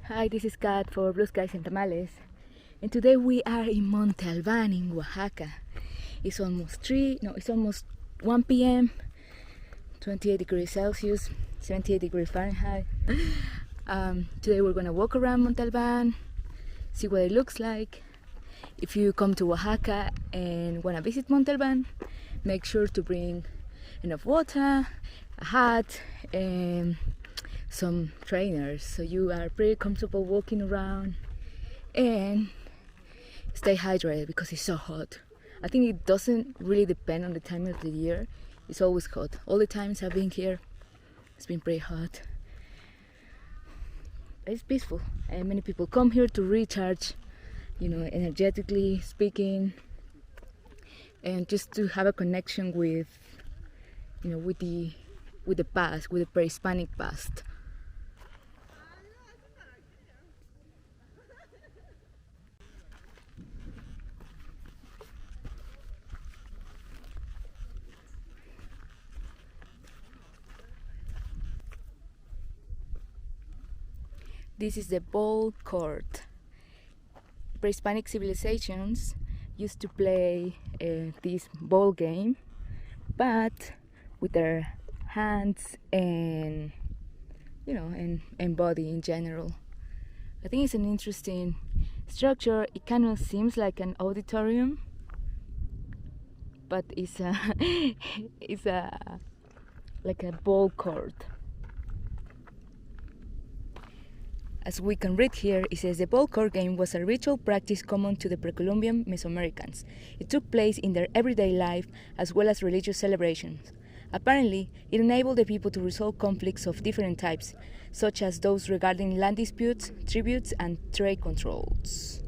Hi, this is Kat for Blue Skies and Tamales, and today we are in Monte Alban in Oaxaca. It's almost 1 p.m. 28 degrees Celsius, 78 degrees Fahrenheit. Today we're gonna walk around Monte Alban, see what it looks like. If you come to Oaxaca and wanna visit Monte Alban, make sure to bring enough water, a hat, and some trainers so you are pretty comfortable walking around, and stay hydrated because it's so hot. I think it doesn't really depend on the time of the year. It's always hot. All the times I've been here, it's been pretty hot. It's peaceful, and many people come here to recharge, energetically speaking, and just to have a connection with the past, with the pre-Hispanic past. This is the ball court. Pre-Hispanic civilizations used to play this ball game, but with their hands and body in general. I think it's an interesting structure. It kind of seems like an auditorium, but it's like a ball court. As we can read here, it says the ball court game was a ritual practice common to the pre-Columbian Mesoamericans. It took place in their everyday life as well as religious celebrations. Apparently, it enabled the people to resolve conflicts of different types, such as those regarding land disputes, tributes, and trade controls.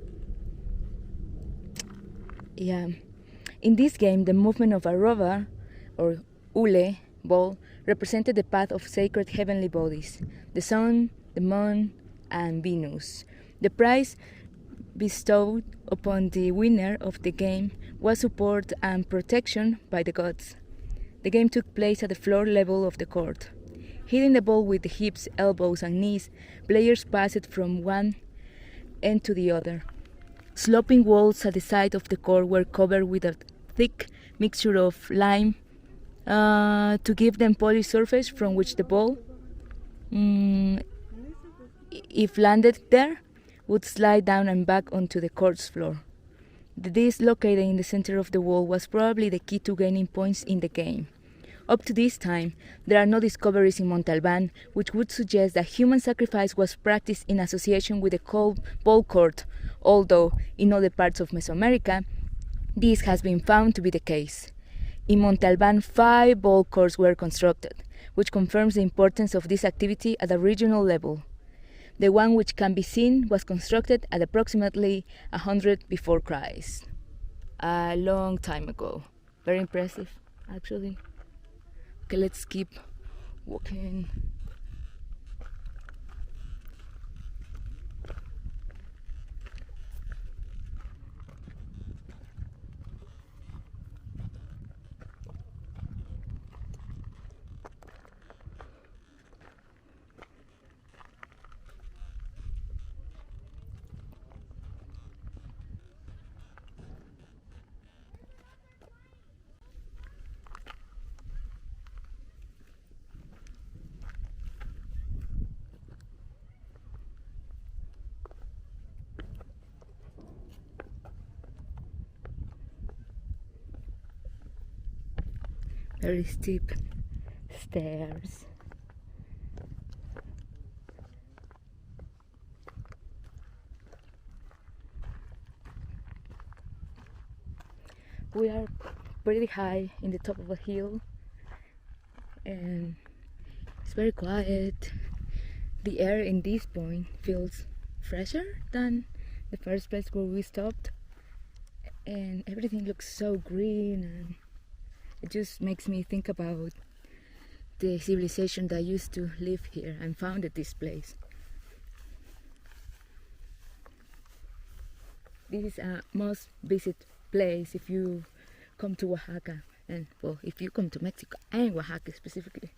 Yeah. In this game, the movement of a rover, or ule, ball, represented the path of sacred heavenly bodies, the sun, the moon, and Venus. The prize bestowed upon the winner of the game was support and protection by the gods. The game took place at the floor level of the court. Hitting the ball with the hips, elbows, and knees, players passed from one end to the other. Sloping walls at the side of the court were covered with a thick mixture of lime to give them polished surface from which the ball, if landed there, would slide down and back onto the court's floor. The disc located in the center of the wall was probably the key to gaining points in the game. Up to this time, there are no discoveries in Monte Alban which would suggest that human sacrifice was practiced in association with the ball court, although in other parts of Mesoamerica, this has been found to be the case. In Monte Alban, 5 ball courts were constructed, which confirms the importance of this activity at a regional level. The one which can be seen was constructed at approximately 100 before Christ. A long time ago. Very impressive, actually. Okay, let's keep walking. Very steep stairs. We are pretty high in the top of a hill, and it's very quiet. The air in this point feels fresher than the first place where we stopped, and everything looks so green, and it just makes me think about the civilization that used to live here and founded this place. This is a must visit place if you come to Oaxaca, and well, if you come to Mexico and Oaxaca specifically.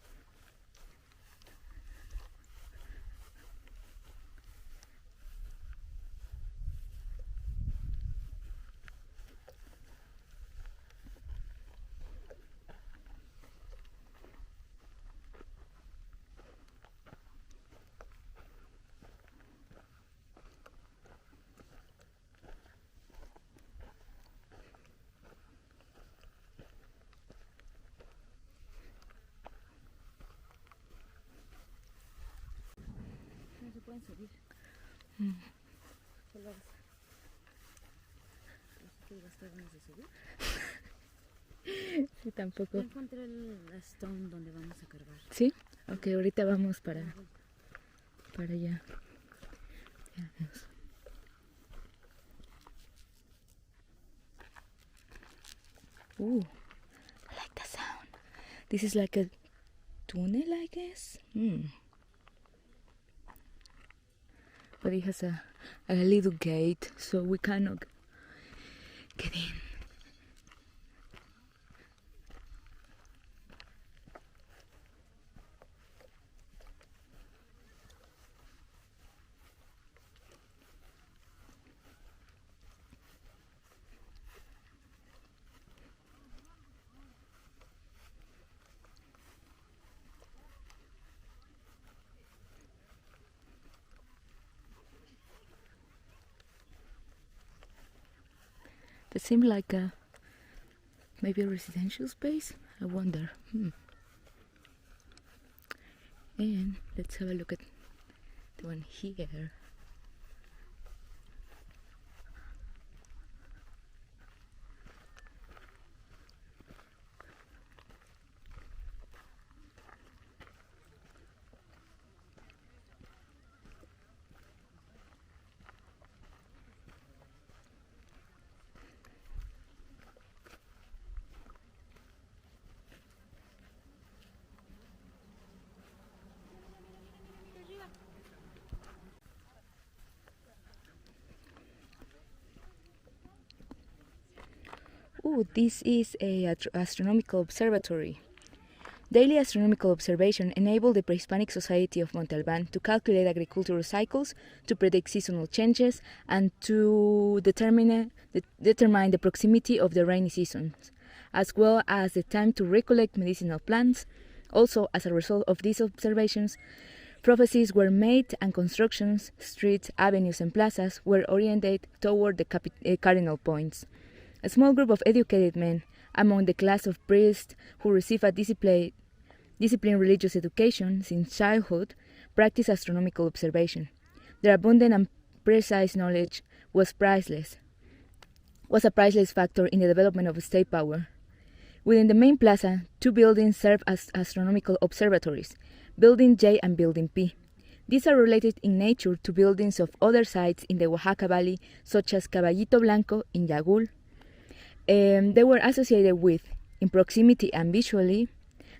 pueden subir. Solo vas a ganas de subir. Sí, tampoco. Ya encontré la stone donde vamos a cargar. ¿Sí? Ok, ahorita vamos para allá. Veamos. Ooh, I like the sound. This is like a tunnel, I guess. But it has a little gate, so we cannot get in. It seems like maybe a residential space. I wonder. And let's have a look at the one here. Oh, this is a Astronomical Observatory. Daily astronomical observation enabled the pre-Hispanic society of MONTE ALBAN to calculate agricultural cycles, to predict seasonal changes, and to determine the proximity of the rainy seasons, as well as the time to recollect medicinal plants. Also, as a result of these observations, prophecies were made and constructions, streets, avenues, and plazas were oriented toward the cardinal points. A small group of educated men, among the class of priests who receive a disciplined religious education since childhood, practice astronomical observation. Their abundant and precise knowledge was a priceless factor in the development of state power. Within the main plaza, two buildings serve as astronomical observatories, Building J and Building P. These are related in nature to buildings of other sites in the Oaxaca Valley, such as Caballito Blanco in Yagul. They were associated with, in proximity and visually,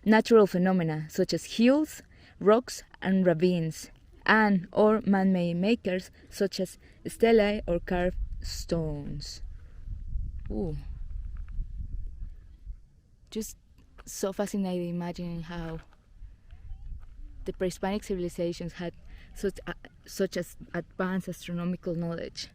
natural phenomena such as hills, rocks, and ravines, and or man-made makers such as stelae or carved stones. Ooh. Just so fascinating imagining how the pre-Hispanic civilizations had such as advanced astronomical knowledge.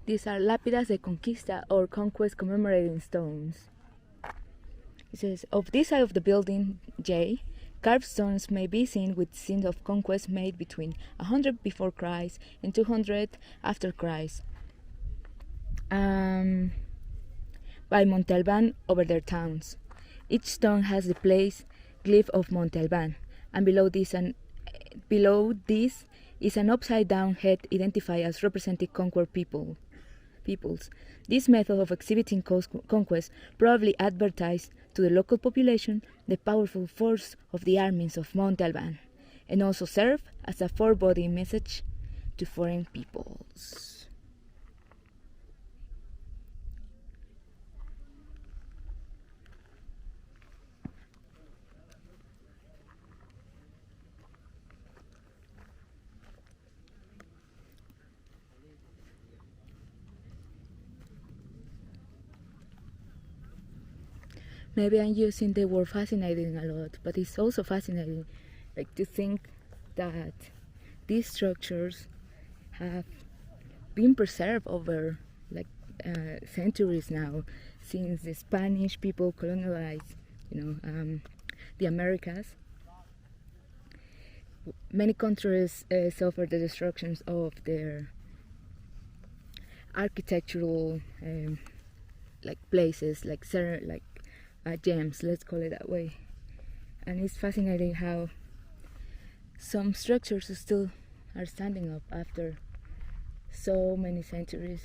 These are lápidas de conquista or conquest commemorating stones. It says, of this side of the building, J, carved stones may be seen with scenes of conquest made between 100 before Christ and 200 after Christ by MONTE ALBAN over their towns. Each stone has the place glyph of MONTE ALBAN, and below this is an upside-down head identified as representing conquered peoples. This method of exhibiting conquest probably advertised to the local population the powerful force of the armies of MONTE ALBAN, and also served as a foreboding message to foreign peoples. maybe I'm using the word fascinating a lot, but it's also fascinating, like, to think that these structures have been preserved over like centuries now, since the Spanish people colonized, the Americas. Many countries suffered the destructions of their architectural like places, like gems, let's call it that way. And it's fascinating how some structures still are standing up after so many centuries.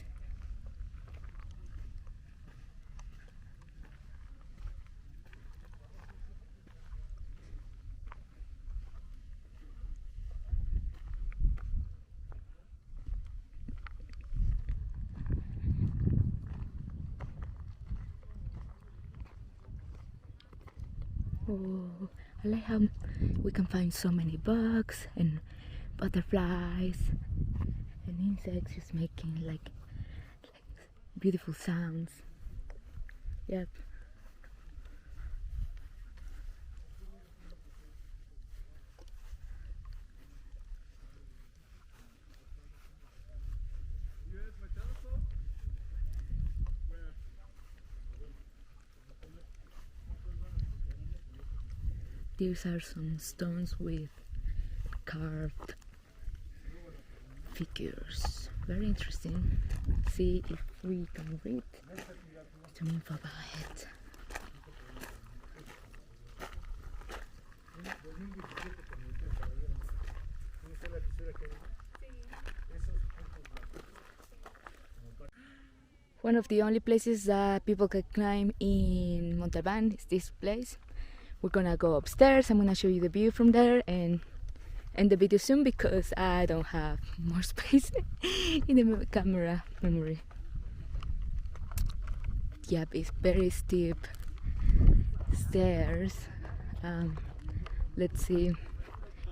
Oh, I like how we can find so many bugs and butterflies and insects just making like beautiful sounds. Yep. These are some stones with carved figures. Very interesting. See if we can read some info about it. One of the only places that people can climb in Monte ALBAN is this place. We're gonna go upstairs. I'm gonna show you the view from there and end the video soon because I don't have more space in the camera memory. Yep, it's very steep stairs. Let's see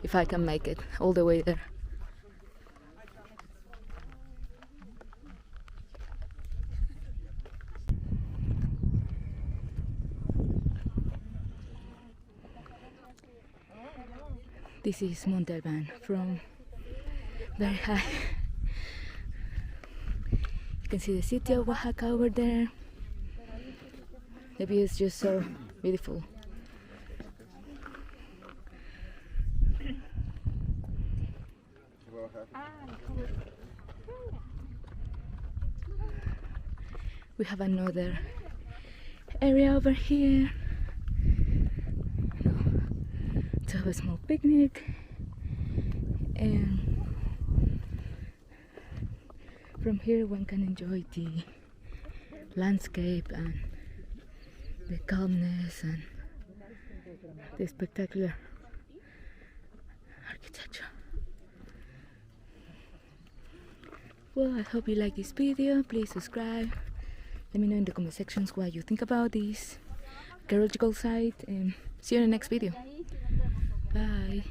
if I can make it all the way there. This is Monte ALBAN from very high. You can see the city of Oaxaca over there. The view is just so beautiful. We have another area over here to have a small picnic, and from here one can enjoy the landscape and the calmness and the spectacular architecture. Well, I hope you like this video. Please subscribe. Let me know in the comment sections what you think about this archaeological site, and see you in the next video. Bye.